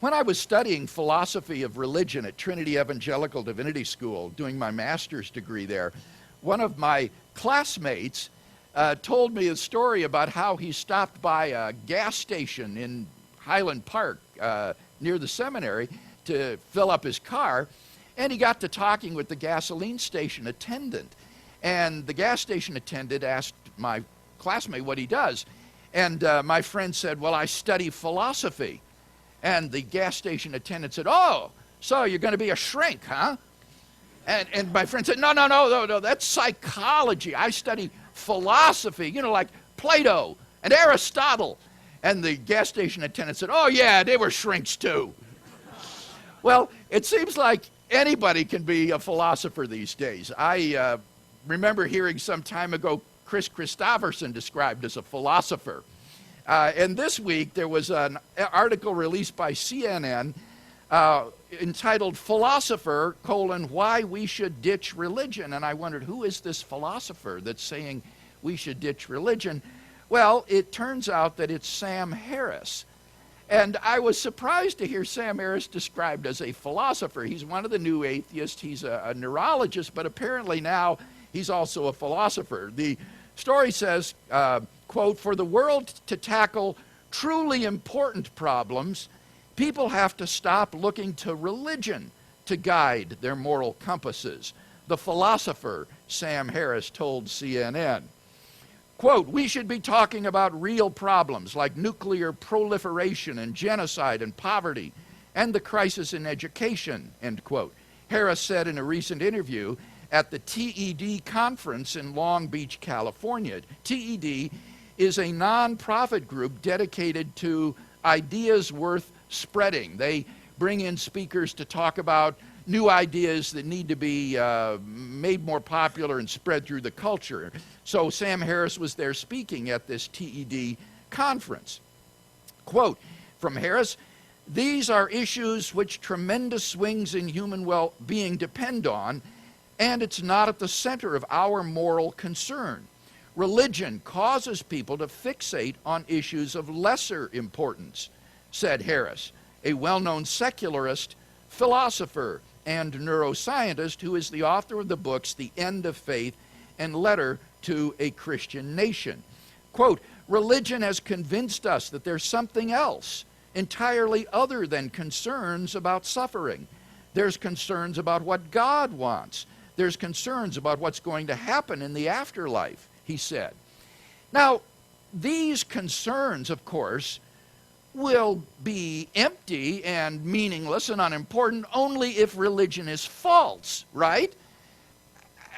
When I was studying philosophy of religion at Trinity Evangelical Divinity School, doing my master's degree there, one of my classmates told me a story about how he stopped by a gas station in Highland Park near the seminary to fill up his car, and he got to talking with the gasoline station attendant. And the gas station attendant asked my classmate what he does. And my friend said, well, I study philosophy. And the gas station attendant said, oh, so you're going to be a shrink, huh? And my friend said, no, that's psychology. I study philosophy, like Plato and Aristotle. And the gas station attendant said, oh, yeah, they were shrinks too. Well, it seems like anybody can be a philosopher these days. I remember hearing some time ago Chris Christopherson described as a philosopher. And this week there was an article released by CNN entitled Philosopher, Why We Should Ditch Religion. And I wondered, who is this philosopher that's saying we should ditch religion? Well, it turns out that it's Sam Harris. And I was surprised to hear Sam Harris described as a philosopher. He's one of the new atheists. He's a neurologist, but apparently now he's also a philosopher. The story says, quote, for the world to tackle truly important problems, people have to stop looking to religion to guide their moral compasses. The philosopher, Sam Harris, told CNN. Quote, we should be talking about real problems like nuclear proliferation and genocide and poverty and the crisis in education, end quote. Harris said in a recent interview at the TED conference in Long Beach, California. TED is a nonprofit group dedicated to ideas worth spreading. They bring in speakers to talk about new ideas that need to be made more popular and spread through the culture. So Sam Harris was there speaking at this TED conference. Quote from Harris, these are issues which tremendous swings in human well-being depend on, and it's not at the center of our moral concern. Religion causes people to fixate on issues of lesser importance, said Harris, a well-known secularist, philosopher, and neuroscientist who is the author of the books The End of Faith and Letter to a Christian Nation. Quote, religion has convinced us that there's something else entirely other than concerns about suffering. There's concerns about what God wants. There's concerns about what's going to happen in the afterlife, he said. Now, these concerns, of course, will be empty and meaningless and unimportant only if religion is false, right?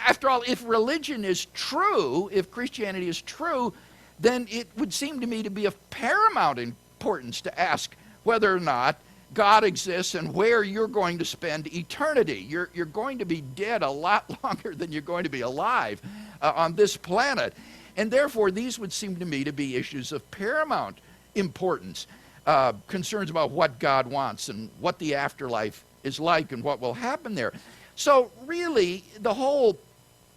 After all, if religion is true, if Christianity is true, then it would seem to me to be of paramount importance to ask whether or not God exists and where you're going to spend eternity. You're going to be dead a lot longer than you're going to be alive on this planet. And therefore, these would seem to me to be issues of paramount importance. Concerns about what God wants and what the afterlife is like and what will happen there. So really, the whole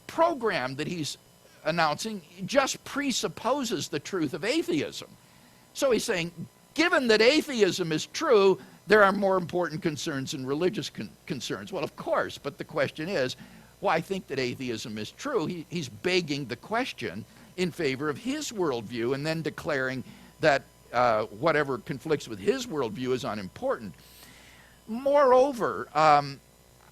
program that he's announcing just presupposes the truth of atheism. So he's saying, given that atheism is true, there are more important concerns than religious concerns. Well, of course, but the question is, well, I think that atheism is true. He's begging the question in favor of his worldview and then declaring that whatever conflicts with his worldview is unimportant. Moreover, I'm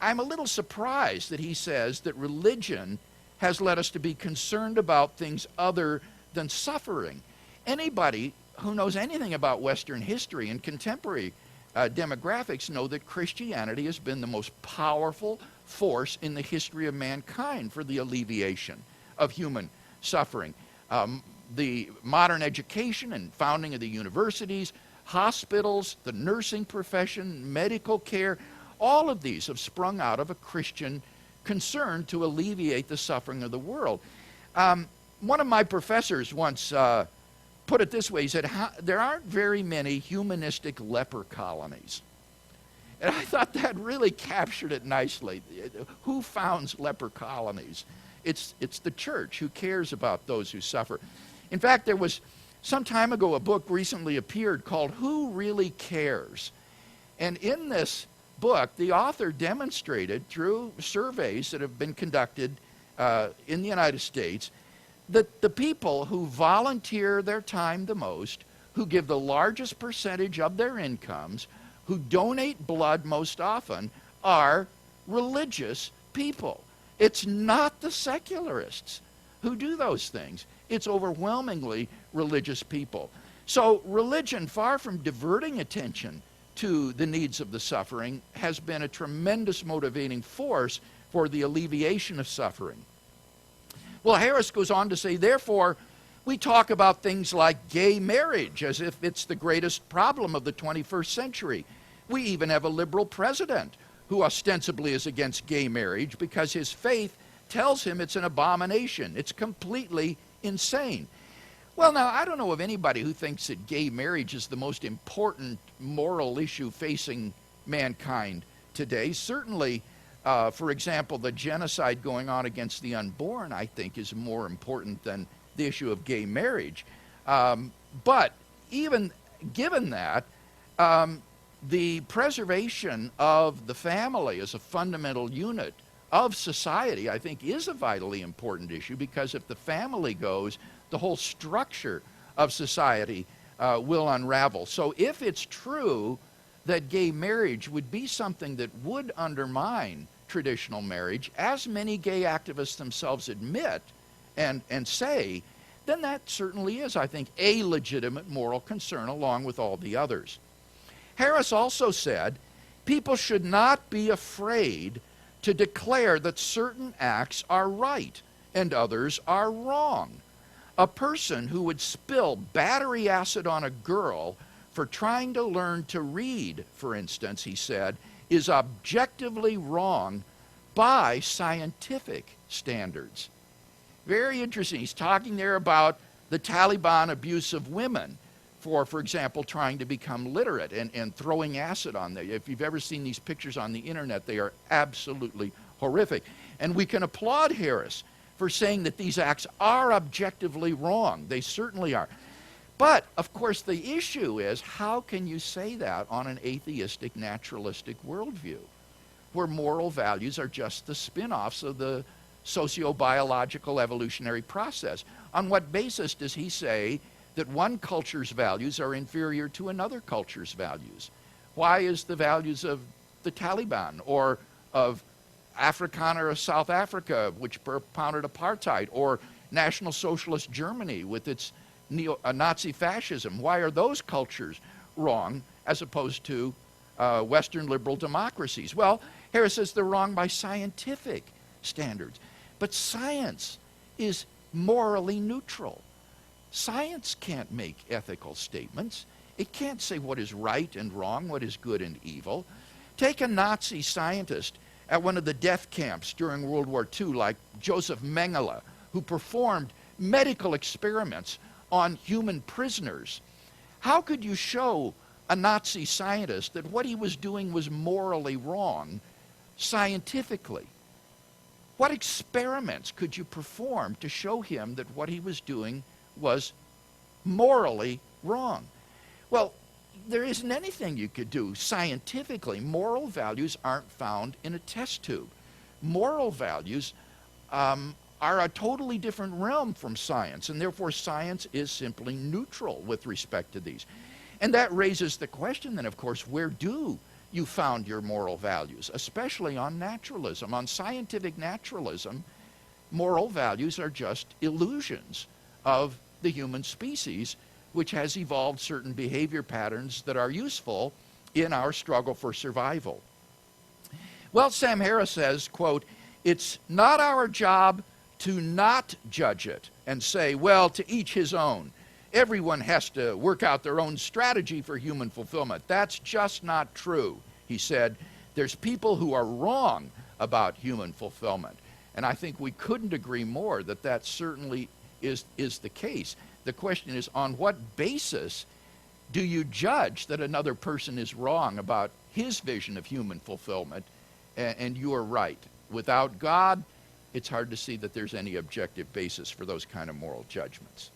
a little surprised that he says that religion has led us to be concerned about things other than suffering. Anybody who knows anything about Western history and contemporary demographics know that Christianity has been the most powerful force in the history of mankind for the alleviation of human suffering. The modern education and founding of the universities, hospitals, the nursing profession, medical care, all of these have sprung out of a Christian concern to alleviate the suffering of the world. One of my professors once put it this way. He said, there aren't very many humanistic leper colonies. And I thought that really captured it nicely. Who founds leper colonies? It's the church who cares about those who suffer. In fact, there was some time ago a book recently appeared called Who Really Cares? And in this book, the author demonstrated through surveys that have been conducted in the United States that the people who volunteer their time the most, who give the largest percentage of their incomes, who donate blood most often, are religious people. It's not the secularists who do those things. It's overwhelmingly religious people. So religion, far from diverting attention to the needs of the suffering, has been a tremendous motivating force for the alleviation of suffering. Well, Harris goes on to say, therefore, we talk about things like gay marriage as if it's the greatest problem of the 21st century. We even have a liberal president who ostensibly is against gay marriage because his faith tells him it's an abomination. It's completely insane. Well, now, I don't know of anybody who thinks that gay marriage is the most important moral issue facing mankind today. Certainly, for example, the genocide going on against the unborn, I think, is more important than the issue of gay marriage. But even given that, the preservation of the family as a fundamental unit of society, I think, is a vitally important issue, because if the family goes, the whole structure of society will unravel. So if it's true that gay marriage would be something that would undermine traditional marriage, as many gay activists themselves admit and say, then that certainly is, I think, a legitimate moral concern along with all the others. Harris also said, people should not be afraid to declare that certain acts are right and others are wrong. A person who would spill battery acid on a girl for trying to learn to read, for instance, he said, is objectively wrong by scientific standards. Very interesting. He's talking there about the Taliban abuse of women for example, trying to become literate and throwing acid on them. If you've ever seen these pictures on the internet, they are absolutely horrific. And we can applaud Harris for saying that these acts are objectively wrong. They certainly are. But, of course, the issue is, how can you say that on an atheistic, naturalistic worldview, where moral values are just the spin-offs of the socio-biological evolutionary process? On what basis does he say that one culture's values are inferior to another culture's values? Why is the values of the Taliban or of Afrikaner of South Africa, which propounded apartheid, or National Socialist Germany with its Nazi fascism, why are those cultures wrong as opposed to Western liberal democracies? Well, Harris says they're wrong by scientific standards. But science is morally neutral. Science can't make ethical statements. It can't say what is right and wrong, what is good and evil. Take a Nazi scientist at one of the death camps during World War II, like Joseph Mengele, who performed medical experiments on human prisoners. How could you show a Nazi scientist that what he was doing was morally wrong scientifically? What experiments could you perform to show him that what he was doing was morally wrong? Well, there isn't anything you could do scientifically. Moral values aren't found in a test tube. Moral values are a totally different realm from science, and therefore science is simply neutral with respect to these. And that raises the question then, of course, where do you found your moral values, especially on naturalism? On scientific naturalism, moral values are just illusions of the human species, which has evolved certain behavior patterns that are useful in our struggle for survival. Well, Sam Harris says, quote, "It's not our job to not judge it and say, well, to each his own. Everyone has to work out their own strategy for human fulfillment. That's just not true," he said. "There's people who are wrong about human fulfillment." And I think we couldn't agree more that that certainly is the case. The question is, on what basis do you judge that another person is wrong about his vision of human fulfillment and you are right? Without God, it's hard to see that there's any objective basis for those kind of moral judgments.